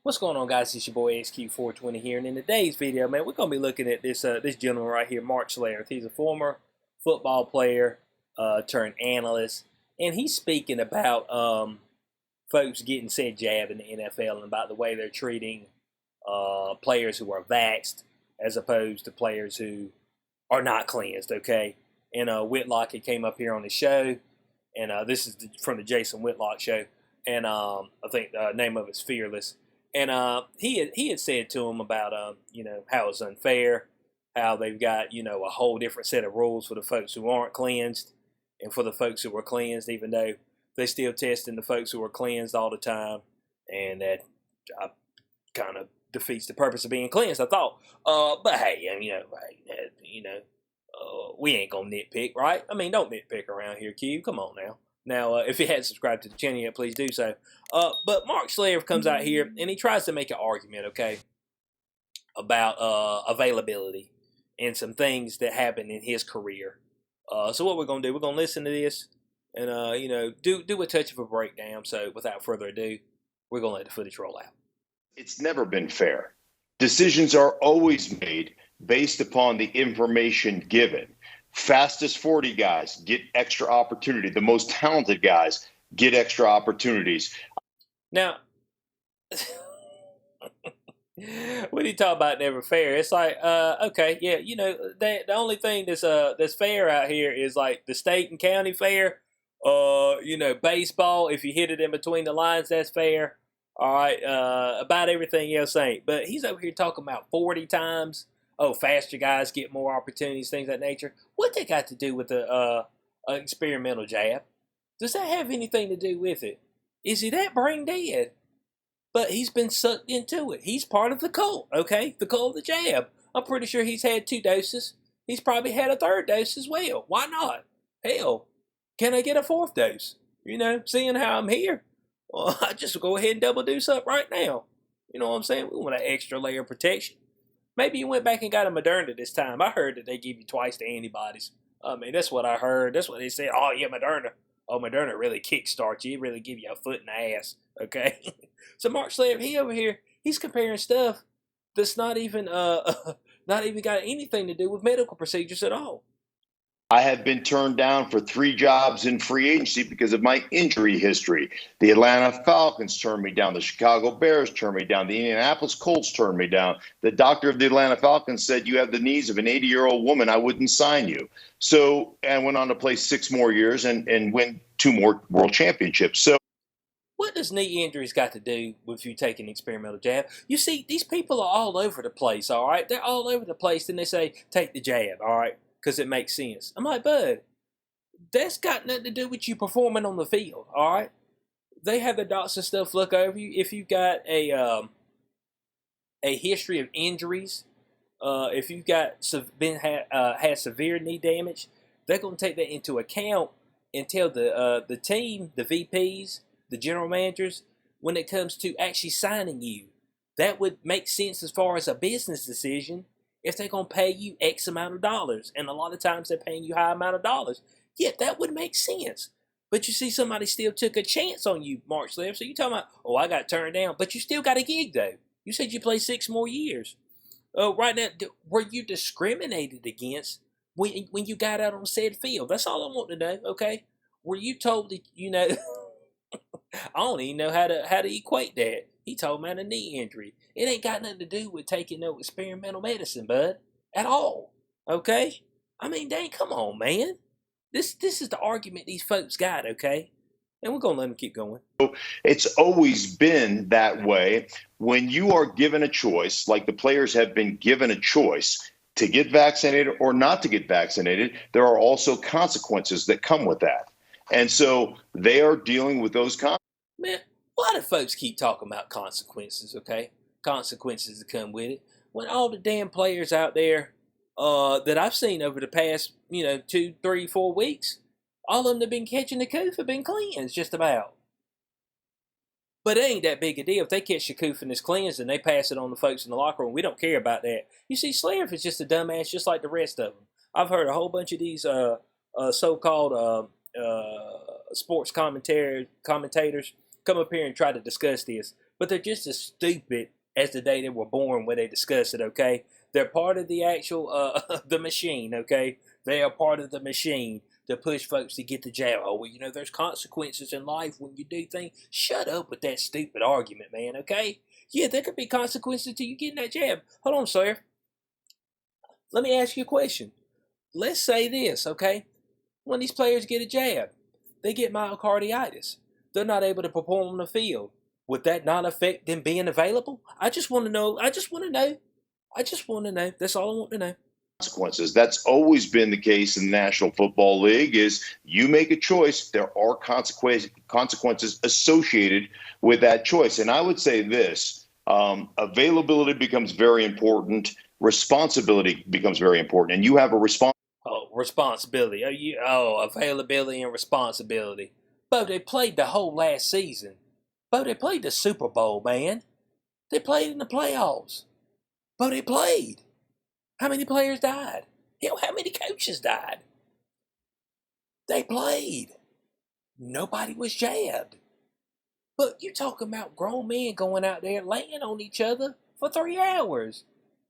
What's going on, guys? It's your boy XQ420 here, and in today's video, man, we're gonna be looking at this gentleman right here, Mark Schlereth. He's a former football player turned analyst, and he's speaking about folks getting said jab in the NFL and about the way they're treating players who are vaxxed as opposed to players who are not cleansed. Okay, and Whitlock had came up here on the show, and this is from the Jason Whitlock show, and I think the name of it's Fearless. And he had said to him about how it's unfair, how they've got a whole different set of rules for the folks who aren't cleansed, and for the folks who are cleansed, even though they still testing the folks who are cleansed all the time, and that kind of defeats the purpose of being cleansed, I thought. But hey, we ain't gonna nitpick, right? I mean, don't nitpick around here, Q. Come on now. Now, if you hadn't subscribed to the channel yet, please do so. But Mark Schlereth comes out here and he tries to make an argument, okay, about availability and some things that happened in his career. So what we're gonna do, we're gonna listen to this and do a touch of a breakdown. So without further ado, we're gonna let the footage roll out. It's never been fair. Decisions are always made based upon the information given. Fastest 40 guys get extra opportunity. The most talented guys get extra opportunities. Now, when you talk about never fair, it's like, okay, yeah, the only thing that's fair out here is like the state and county fair. Baseball, if you hit it in between the lines, that's fair. All right, about everything else ain't. But he's over here talking about 40 times. Oh, faster guys get more opportunities, things of that nature. What they got to do with the experimental jab? Does that have anything to do with it? Is he that brain dead? But he's been sucked into it. He's part of the cult, okay? The cult of the jab. I'm pretty sure he's had 2 doses. He's probably had a 3rd dose as well. Why not? Hell, can I get a 4th dose? Seeing how I'm here, well, I just go ahead and double dose up right now. You know what I'm saying? We want an extra layer of protection. Maybe you went back and got a Moderna this time. I heard that they give you twice the antibodies. I mean, that's what I heard. That's what they said. Oh, yeah, Moderna. Oh, Moderna really kickstarts you. It really give you a foot in the ass. Okay? So Mark Schlereth, he over here, he's comparing stuff that's not even got anything to do with medical procedures at all. I have been turned down for 3 jobs in free agency because of my injury history. The Atlanta Falcons turned me down. The Chicago Bears turned me down. The Indianapolis Colts turned me down. The doctor of the Atlanta Falcons said, you have the knees of an 80-year-old woman. I wouldn't sign you. So, and went on to play 6 more years and win 2 more world championships. So, what does knee injuries got to do with you taking experimental jab? You see, these people are all over the place, all right? They're all over the place, and they say, take the jab, all right? Because it makes sense. I'm like, bud, that's got nothing to do with you performing on the field, all right? They have the docs and stuff look over you. If you've got a history of injuries, if you've got had severe knee damage, they're going to take that into account and tell the team, the VPs, the general managers, when it comes to actually signing you. That would make sense as far as a business decision. If they're going to pay you X amount of dollars, and a lot of times they're paying you high amount of dollars, yeah, that would make sense. But you see, somebody still took a chance on you, Mark Schlereth. So you're talking about, oh, I got turned down. But you still got a gig, though. You said you play 6 more years. Right now, were you discriminated against when you got out on said field? That's all I want to know, okay? Were you told that, I don't even know how to equate that. He told me I had a knee injury. It ain't got nothing to do with taking no experimental medicine, bud, at all. Okay? I mean, dang, come on, man. This is the argument these folks got, okay? And we're gonna let them keep going. It's always been that way. When you are given a choice, like the players have been given a choice to get vaccinated or not to get vaccinated, there are also consequences that come with that. And so they are dealing with those consequences. Man, why do folks keep talking about consequences, okay? Consequences that come with it. When all the damn players out there that I've seen over the past, 2, 3, 4 weeks, all of them that have been catching the coof have been cleansed, just about. But it ain't that big a deal. If they catch the coof and it's cleansed and they pass it on to folks in the locker room, we don't care about that. You see, Schlereth is just a dumbass just like the rest of them. I've heard a whole bunch of these so-called sports commentators come up here and try to discuss this. but they're just as stupid as the day they were born when they discuss it, okay? They're part of the actual, the machine, okay? They are part of the machine to push folks to get the jab. Oh, well, there's consequences in life when you do things. Shut up with that stupid argument, man, okay? Yeah, there could be consequences to you getting that jab. Hold on, sir. Let me ask you a question. Let's say this, okay? When these players get a jab, they get myocarditis. They're not able to perform on the field. Would that not affect them being available? I just want to know. I just want to know. I just want to know. That's all I want to know. Consequences. That's always been the case in the National Football League. Is you make a choice, there are consequences associated with that choice. And I would say this: availability becomes very important. Responsibility becomes very important, and you have a Responsibility. Availability and responsibility. Bo, they played the whole last season. Bo, they played the Super Bowl, man. They played in the playoffs. Bo, they played. How many players died? How many coaches died? They played. Nobody was jabbed. But you talking about grown men going out there laying on each other for 3 hours.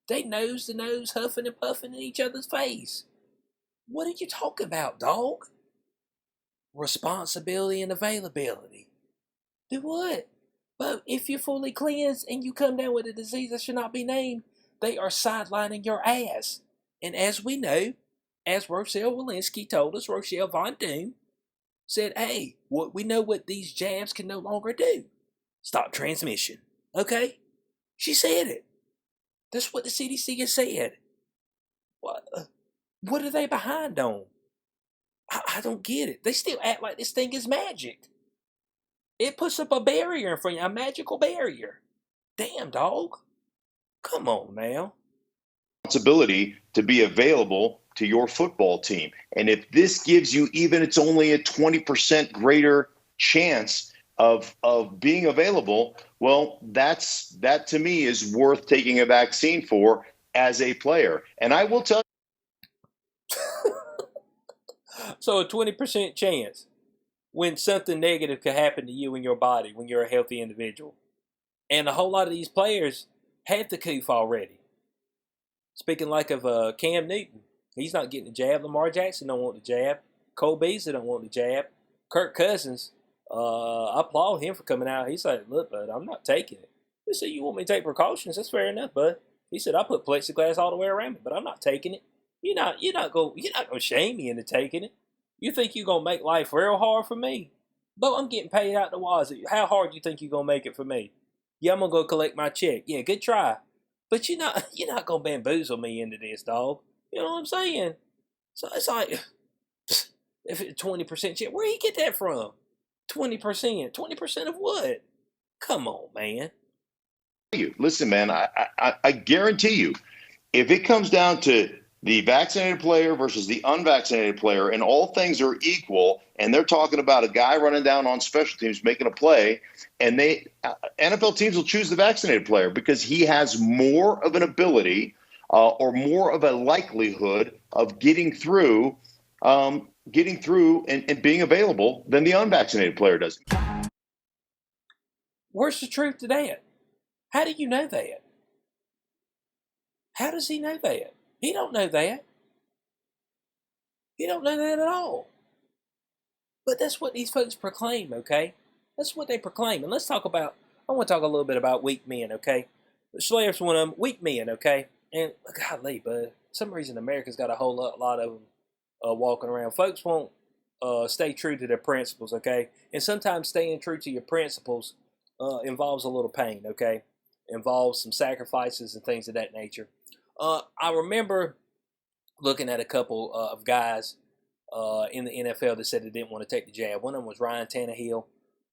They nose to nose, huffing and puffing in each other's face. What are you talking about, dog? Responsibility and availability. Do what? But if you're fully cleansed and you come down with a disease that should not be named, they are sidelining your ass. And as we know, as Rochelle Walensky told us, Rochelle Von Doom said, hey, we know what these jabs can no longer do. Stop transmission. Okay? She said it. That's what the CDC has said. What are they behind on? I don't get it. They still act like this thing is magic. It puts up a barrier in front of you, a magical barrier. Damn, dog. Come on now. Responsibility to be available to your football team. And if this gives you it's only a 20% greater chance of being available, well, that to me is worth taking a vaccine for as a player. And I will tell you. So a 20% chance when something negative could happen to you in your body when you're a healthy individual. And a whole lot of these players had the coof already. Speaking like of Cam Newton, he's not getting the jab. Lamar Jackson don't want the jab. Cole Beasley don't want the jab. Kirk Cousins, I applaud him for coming out. He's like, look, bud, I'm not taking it. He said, you want me to take precautions? That's fair enough, bud. He said, I put plexiglass all the way around me, but I'm not taking it. You're not gonna shame me into taking it. You think you're gonna make life real hard for me? But I'm getting paid out the wazoo. How hard you think you're gonna make it for me? Yeah, I'm gonna go collect my check. Yeah, good try. But you're not gonna bamboozle me into this, dog. You know what I'm saying? So it's like, if it's 20% chance, where you get that from? 20%. 20% of what? Come on, man. Listen, man, I guarantee you, if it comes down to the vaccinated player versus the unvaccinated player, and all things are equal, and they're talking about a guy running down on special teams making a play, and NFL teams will choose the vaccinated player because he has more of an ability or more of a likelihood of getting through and being available than the unvaccinated player does. Where's the truth to that? How do you know that? How does he know that? He don't know that. He don't know that at all. But that's what these folks proclaim, okay? That's what they proclaim. And I want to talk a little bit about weak men, okay? Schlereth's one of them, weak men, okay? And golly, bud, for some reason America's got a whole lot of them walking around. Folks won't stay true to their principles, okay? And sometimes staying true to your principles involves a little pain, okay? Involves some sacrifices and things of that nature. I remember looking at a couple of guys in the NFL that said they didn't want to take the jab. One of them was Ryan Tannehill.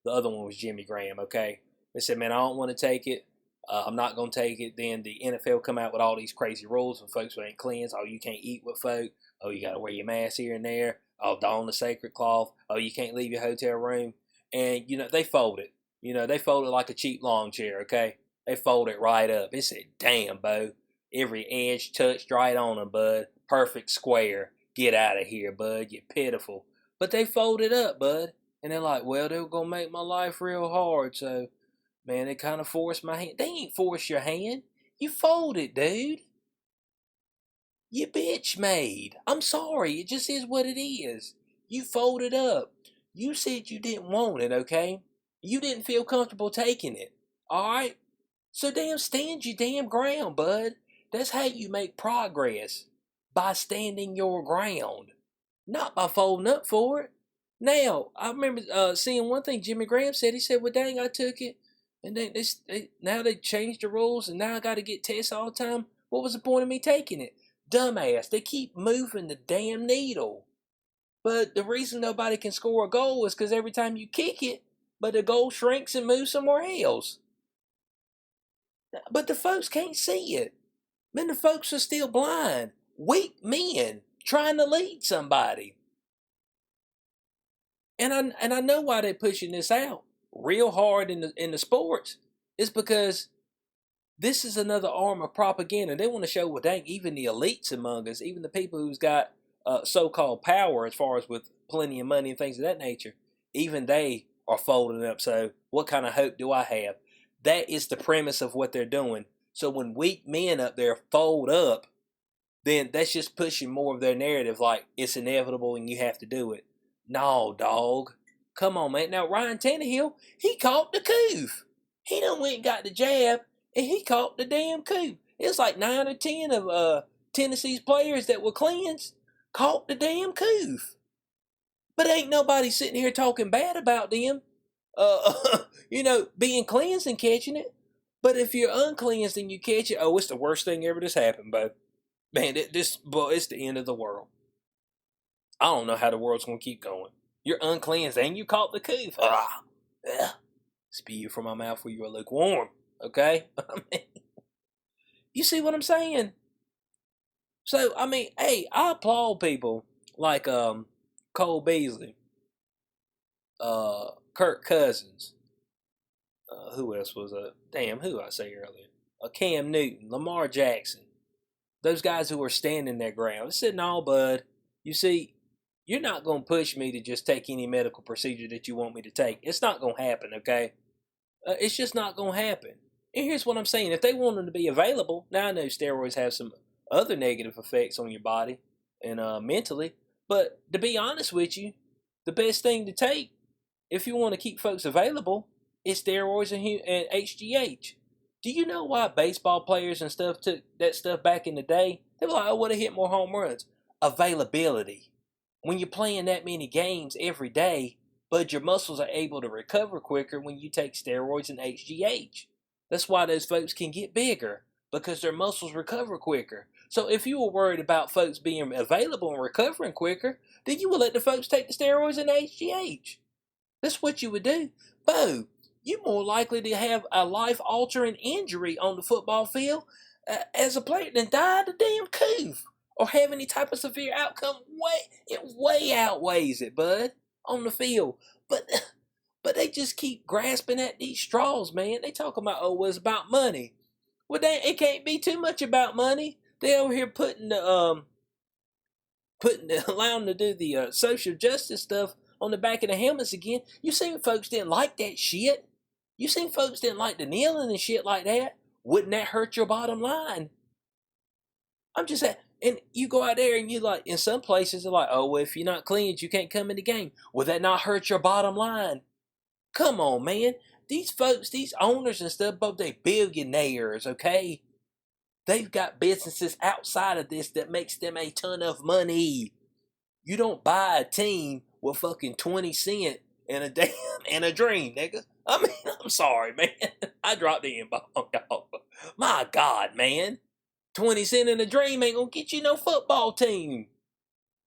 The other one was Jimmy Graham, okay? They said, man, I don't want to take it. I'm not going to take it. Then the NFL come out with all these crazy rules for folks who ain't cleansed. Oh, you can't eat with folk. Oh, you got to wear your mask here and there. Oh, don the sacred cloth. Oh, you can't leave your hotel room. And, they folded. They folded like a cheap lawn chair, okay? They folded right up. They said, damn, Bo. Every edge touched right on them, bud. Perfect square. Get out of here, bud. You're pitiful. But they folded up, bud. And they're like, well, they were going to make my life real hard, so Man, they kind of forced my hand. They ain't forced your hand. You folded, dude. You bitch made. I'm sorry. It just is what it is. You folded up. You said you didn't want it, okay? You didn't feel comfortable taking it. Alright? So damn stand your damn ground, bud. That's how you make progress. By standing your ground. Not by folding up for it. Now, I remember seeing one thing Jimmy Graham said. He said, well, dang, I took it. And then now they changed the rules, and now I got to get tests all the time. What was the point of me taking it? Dumbass, they keep moving the damn needle. But the reason nobody can score a goal is because every time you kick it, but the goal shrinks and moves somewhere else. But the folks can't see it. Man, the folks are still blind. Weak men trying to lead somebody. And I know why they're pushing this out real hard in the sports. It's because this is another arm of propaganda. They want to show, well, dang, even the elites among us, even the people who's got so-called power as far as with plenty of money and things of that nature, even they are folding up. So what kind of hope do I have? That is the premise of what they're doing. So when weak men up there fold up, then that's just pushing more of their narrative like it's inevitable and you have to do it. No, dog. Come on, man. Now, Ryan Tannehill, he caught the coof. He done went and got the jab, and he caught the damn coup. It's like 9 or 10 of Tennessee's players that were cleansed caught the damn coup. But ain't nobody sitting here talking bad about them, being cleansed and catching it. But if you're uncleansed and you catch it, oh, it's the worst thing ever that's happened, bud. Man, it's the end of the world. I don't know how the world's going to keep going. You're uncleansed and you caught the coup. Spew from my mouth where you're lukewarm. Okay? You see what I'm saying? So, hey, I applaud people like Cole Beasley, Kirk Cousins. Who else was who I say earlier? Cam Newton, Lamar Jackson. Those guys who are standing their ground. I said, no, bud. You see, you're not going to push me to just take any medical procedure that you want me to take. It's not going to happen, okay? It's just not going to happen. And here's what I'm saying. If they want them to be available, now I know steroids have some other negative effects on your body and mentally, but to be honest with you, the best thing to take if you want to keep folks available is steroids and HGH. Do you know why baseball players and stuff took that stuff back in the day? They were like, I would have hit more home runs. Availability. When you're playing that many games every day, but your muscles are able to recover quicker when you take steroids and HGH. That's why those folks can get bigger, because their muscles recover quicker. So if you were worried about folks being available and recovering quicker, then you would let the folks take the steroids and HGH. That's what you would do. Bo, you're more likely to have a life-altering injury on the football field as a player than die of the damn coof or have any type of severe outcome. It way outweighs it, bud, on the field. But they just keep grasping at these straws, man. They talking about, oh, well, it's about money. Well, it can't be too much about money. They over here allowing them to do the social justice stuff on the back of the helmets again. You seen folks didn't like that shit. You seen folks didn't like the kneeling and shit like that. Wouldn't that hurt your bottom line? I'm just saying. And you go out there and you like, in some places they're like, oh, well, if you're not clean, you can't come in the game. Will that not hurt your bottom line? Come on, man. These folks, these owners and stuff, both they billionaires, okay? They've got businesses outside of this that makes them a ton of money. You don't buy a team with fucking 20 cents and a dream, nigga. I'm sorry, man. I dropped the M-bomb, y'all. My God, man. 20 cents and a dream ain't gonna get you no football team.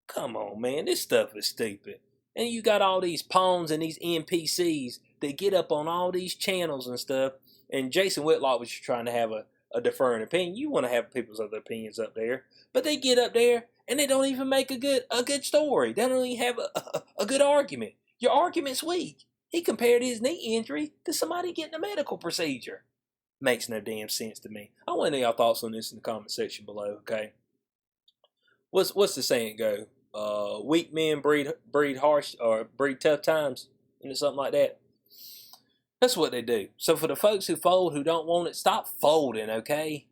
Come on, man. This stuff is stupid. And you got all these pawns and these NPCs that get up on all these channels and stuff. And Jason Whitlock was just trying to have a deferring opinion. You want to have people's other opinions up there. But they get up there and they don't even make a good story. They don't even have a good argument. Your argument's weak. He compared his knee injury to somebody getting a medical procedure. Makes no damn sense to me. I want to know y'all thoughts on this in the comment section below, okay? What's the saying go? Weak men breed harsh or breed tough times, something like that. That's what they do. So for the folks who fold who don't want it, stop folding, okay?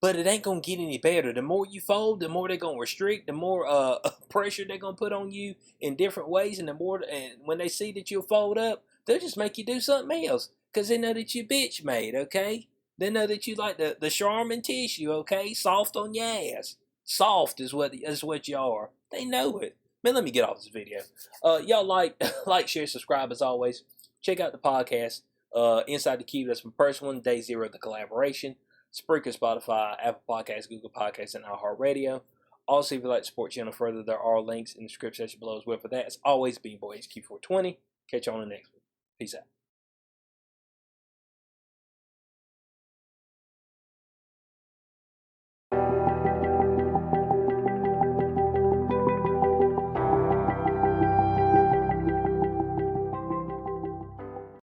But it ain't gonna get any better. The more you fold, the more they're gonna restrict, the more pressure they're gonna put on you in different ways, and the more and when they see that you'll fold up, they'll just make you do something else because they know that you bitch made, okay? They know that you like the Charmin tissue, okay? Soft on your ass. Soft is what you are. They know it. Man, let me get off this video. Y'all like, share, subscribe as always. Check out the podcast. Inside the Cube, that's my first one. Day Zero, the collaboration. Spreaker, Spotify, Apple Podcasts, Google Podcasts, and iHeartRadio. Also, if you'd like to support the channel further, there are links in the description section below as well for that. As always, Bean Boy HQ420. Catch you on the next one. Peace out.